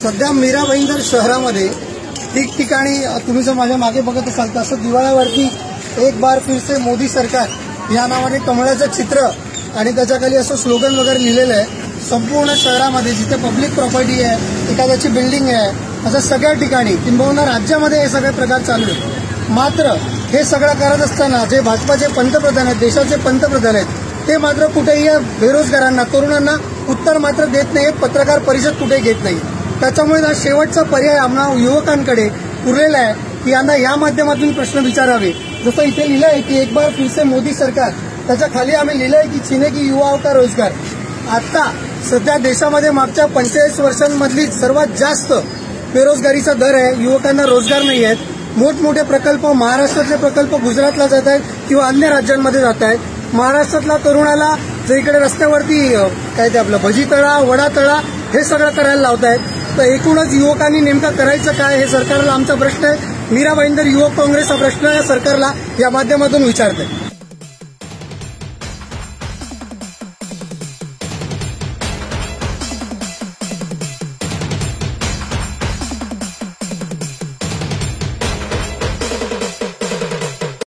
सध्या मीरा भाईंदर शहरामध्ये ठिकठिकाणी तुम्ही जर माझ्या मागे बघत असाल तर असं दिवाळावरती एक बार फिर से मोदी सरकार या नावाने कमळाचं चित्र आणि त्याच्याखाली असं स्लोगन वगैरे लिहिलेलं आहे। संपूर्ण शहरामध्ये जिथे पब्लिक प्रॉपर्टी आहे, एखाद्याची बिल्डिंग आहे, असं सगळ्या ठिकाणी किंबहुना राज्यामध्ये हे सगळे प्रकार चालू आहेत। मात्र हे सगळं करत असताना जे भाजपाचे पंतप्रधान आहेत, देशाचे पंतप्रधान आहेत, ते मात्र कुठेही या बेरोजगारांना, तरुणांना उत्तर मात्र देत नाही, पत्रकार परिषद कुठे घेत नाही। त्याच्यामुळे हा शेवटचा पर्याय आम्हा युवकांकडे उरलेला आहे की यांना या माध्यमातून प्रश्न विचारावे। जसं इथे लिहिलं आहे की एक बार फिर से मोदी सरकार, त्याच्या खाली आम्ही लिहिलं आहे की छीनेगी युवाओं का रोजगार। आता सध्या देशामध्ये मागच्या 45 वर्षांमधली सर्वात जास्त बेरोजगारीचा दर आहे, युवकांना रोजगार नाही आहेत। मोठमोठे प्रकल्प, महाराष्ट्रातले प्रकल्प गुजरातला जात आहेत किंवा अन्य राज्यांमध्ये जात आहेत। महाराष्ट्रातला तरुणाला जर इकडे रस्त्यावरती काय ते आपलं भजी तळा, वडा तळा हे सगळं करायला लावत आहेत। तर एकूणच युवकांनी नेमकं करायचं काय हे सरकारला आमचा प्रश्न आहे। मीरा भाईंदर युवक काँग्रेस हा प्रश्न या सरकारला या माध्यमातून विचारत आहे।